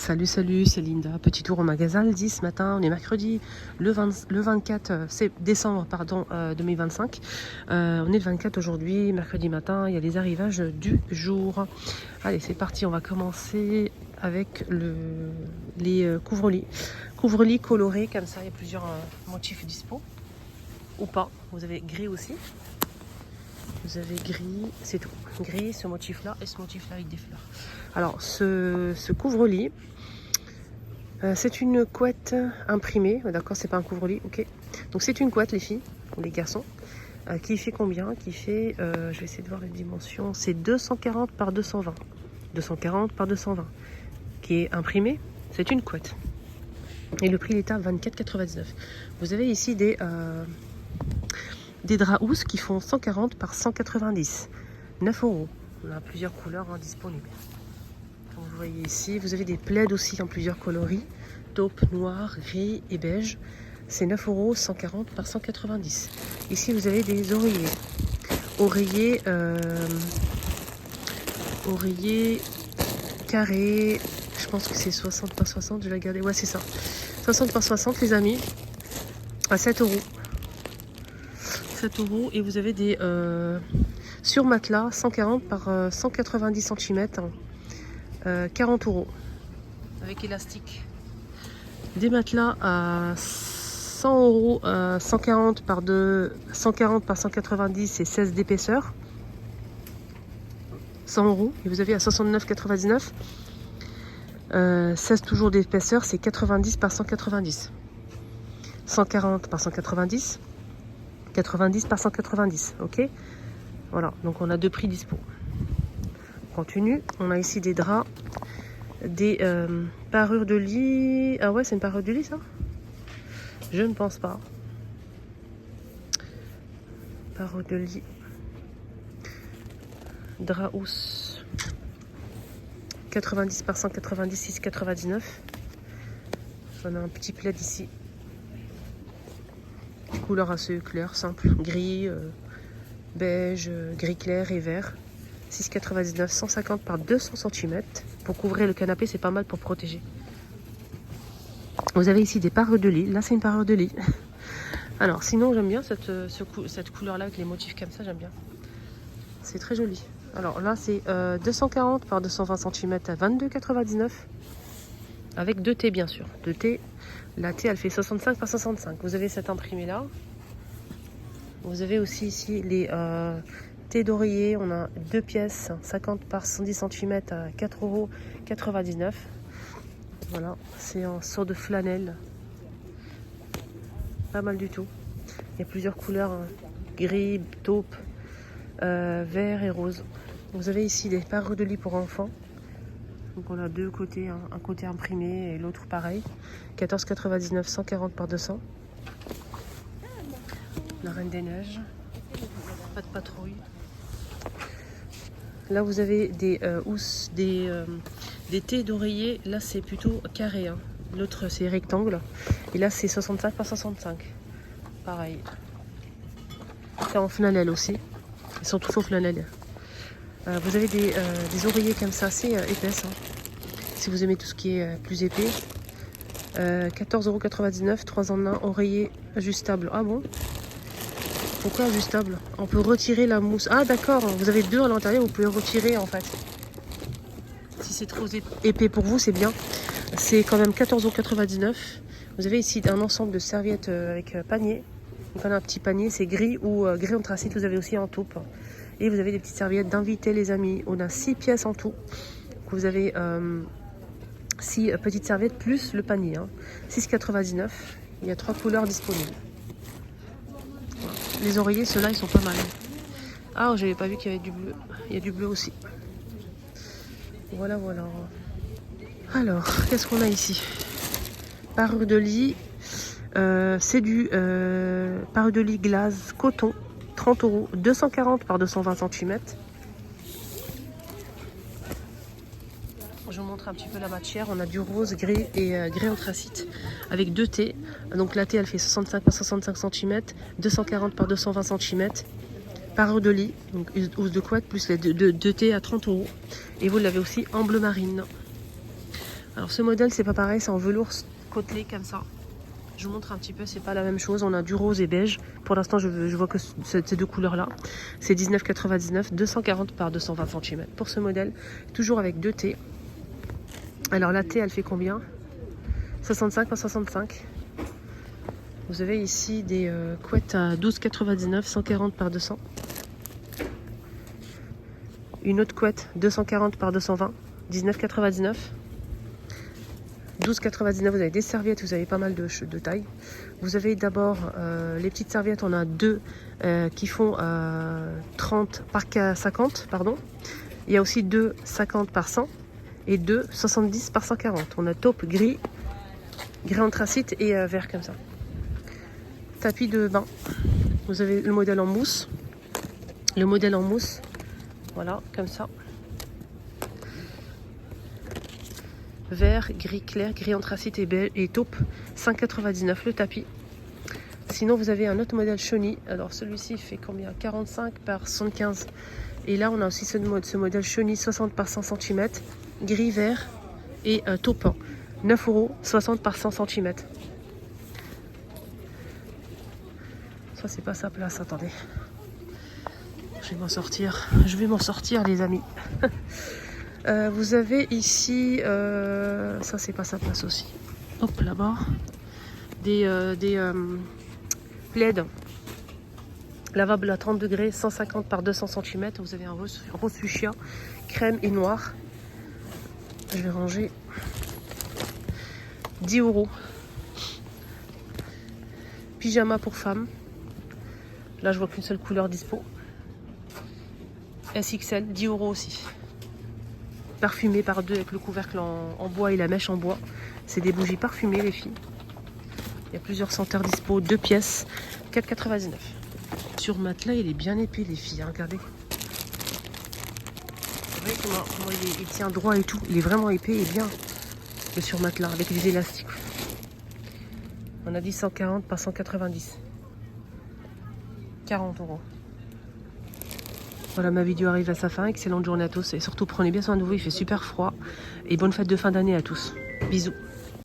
Salut, c'est Linda. Petit tour au magasin le 10 ce matin. On est mercredi le 24 décembre 2025. On est le 24 aujourd'hui, mercredi matin. Il y a les arrivages du jour. Allez, c'est parti. On va commencer avec les couvre-lits. Couvre-lits colorés comme ça. Il y a plusieurs motifs dispo. Ou pas. Vous avez gris aussi. Vous avez gris, c'est tout. Gris, ce motif-là et ce motif-là avec des fleurs. Alors, ce couvre-lit, c'est une couette imprimée. D'accord, c'est pas un couvre-lit, ok. Donc, c'est une couette, les filles, ou les garçons, qui fait combien? Qui fait, je vais essayer de voir les dimensions, c'est 240 par 220. 240 par 220. Qui est imprimé, c'est une couette. Et le prix, il est à 24,99. Vous avez ici des draps housses qui font 140 par 190, 9 €. On a plusieurs couleurs disponibles. Comme vous voyez ici, vous avez des plaids aussi en plusieurs coloris, taupe, noir, gris et beige. C'est 9 €, 140 par 190. Ici, vous avez des oreillers. Oreiller carré, je pense que c'est 60 par 60, je vais regarder. Ouais, c'est ça. 60 par 60, les amis, à 7 €. 7 € et vous avez des sur matelas 140 par 190 cm, 40 € avec élastique. Des matelas à 100 €, 140 par 190 et 16 d'épaisseur, 100 € et vous avez à 69,99 16 toujours d'épaisseur, c'est 90 par 190, 140 par 190, 90 par 190, ok. Voilà, donc on a deux prix dispo. On continue, on a ici des draps, des parures de lit. Ah ouais, c'est une parure de lit ça? Je ne pense pas. Parure de lit. Drap housse. 90 par 190, 6,99. On a un petit plaid ici. Couleur assez claire, simple, gris, beige, gris clair et vert. 6,99, 150 par 200 cm. Pour couvrir le canapé, c'est pas mal pour protéger. Vous avez ici des parures de lit. Là, c'est une parure de lit. Alors, sinon, j'aime bien cette couleur-là avec les motifs comme ça, j'aime bien. C'est très joli. Alors là, c'est 240 par 220 cm à 22,99. Avec 2 T, bien sûr. 2 T. La T, elle fait 65 par 65. Vous avez cette imprimée-là. Vous avez aussi ici les T d'oreiller. On a 2 pièces, 50 par 110 cm à 4,99 €. Voilà, c'est en sorte de flanelle. Pas mal du tout. Il y a plusieurs couleurs, gris, taupe, vert et rose. Vous avez ici des parures de lit pour enfants. Donc on a deux côtés, un côté imprimé et l'autre pareil. 14,99, 140 par 200. La Reine des Neiges. Pas de patrouille. Là vous avez des housses, des T d'oreiller. Là c'est plutôt carré. L'autre c'est rectangle. Et là c'est 65 par 65. Pareil. C'est en flanelle aussi. Ils sont tous en flanelle. Vous avez des oreillers comme ça, assez épaisses. Si vous aimez tout ce qui est plus épais. 14,99 €, 3 en 1, oreiller ajustable. Ah bon? Pourquoi ajustable? On peut retirer la mousse. Ah d'accord, vous avez deux à l'intérieur, vous pouvez retirer en fait. Si c'est trop épais pour vous, c'est bien. C'est quand même 14,99 €. Vous avez ici un ensemble de serviettes avec panier. Donc on a un petit panier, c'est gris ou gris anthracite. Vous avez aussi en taupe. Et vous avez des petites serviettes d'inviter les amis. On a 6 pièces en tout. Vous avez 6 petites serviettes plus le panier. 6,99 €. Il y a 3 couleurs disponibles. Voilà. Les oreillers, ceux-là, ils sont pas mal. Ah, j'avais pas vu qu'il y avait du bleu. Il y a du bleu aussi. Voilà, voilà. Alors, qu'est-ce qu'on a ici? Parure de lit. C'est du parure de lit glace coton. 30 €, 240 par 220 cm. Je vous montre un petit peu la matière. On a du rose, gris et gris anthracite avec 2 T. Donc la T, elle fait 65 par 65 cm, 240 par 220 cm. Parure de lit, donc une housse de couette plus les 2 T à 30 €. Et vous l'avez aussi en bleu marine. Alors ce modèle, c'est pas pareil, c'est en velours côtelé comme ça. Je vous montre un petit peu, c'est pas la même chose. On a du rose et beige. Pour l'instant, je vois que ces deux couleurs-là. C'est 19,99, 240 par 220 cm pour ce modèle. Toujours avec 2 T. Alors la T, elle fait combien? 65 par 65. Vous avez ici des couettes à 12,99, 140 par 200. Une autre couette, 240 par 220, 19,99. 12,99, vous avez des serviettes, vous avez pas mal de taille. Vous avez d'abord les petites serviettes, on a deux qui font 30 par 50, pardon. Il y a aussi 2 50 par 100 et 2 70 par 140. On a taupe, gris anthracite et vert comme ça. Tapis de bain, vous avez le modèle en mousse. Le modèle en mousse, voilà, comme ça. Vert, gris clair, gris anthracite et taupe, 5,99 le tapis. Sinon vous avez un autre modèle chenille. Alors celui-ci fait combien? 45 par 75. Et là on a aussi ce modèle chenille 60 par 100 cm, gris, vert et taupe. 9 €, 60 par 100 cm. Ça c'est pas sa place, attendez. Je vais m'en sortir les amis. Vous avez ici, ça c'est pas sa place aussi. Hop là-bas, des plaids lavables à 30 degrés, 150 par 200 cm. Vous avez un rose fuchsia, crème et noir. Je vais ranger 10 €. Pyjama pour femmes. Là je vois qu'une seule couleur dispo. SXL, 10 € aussi. Parfumé par deux avec le couvercle en bois et la mèche en bois. C'est des bougies parfumées les filles. Il y a plusieurs senteurs dispo, 2 pièces, 4,99. Sur matelas, il est bien épais les filles, hein, regardez. Vous voyez comment il tient droit et tout. Il est vraiment épais et bien le surmatelas avec les élastiques. On a dit 140 par 190. 40 €. Voilà, ma vidéo arrive à sa fin. Excellente journée à tous et surtout prenez bien soin de vous, il fait super froid. Et bonne fête de fin d'année à tous. Bisous.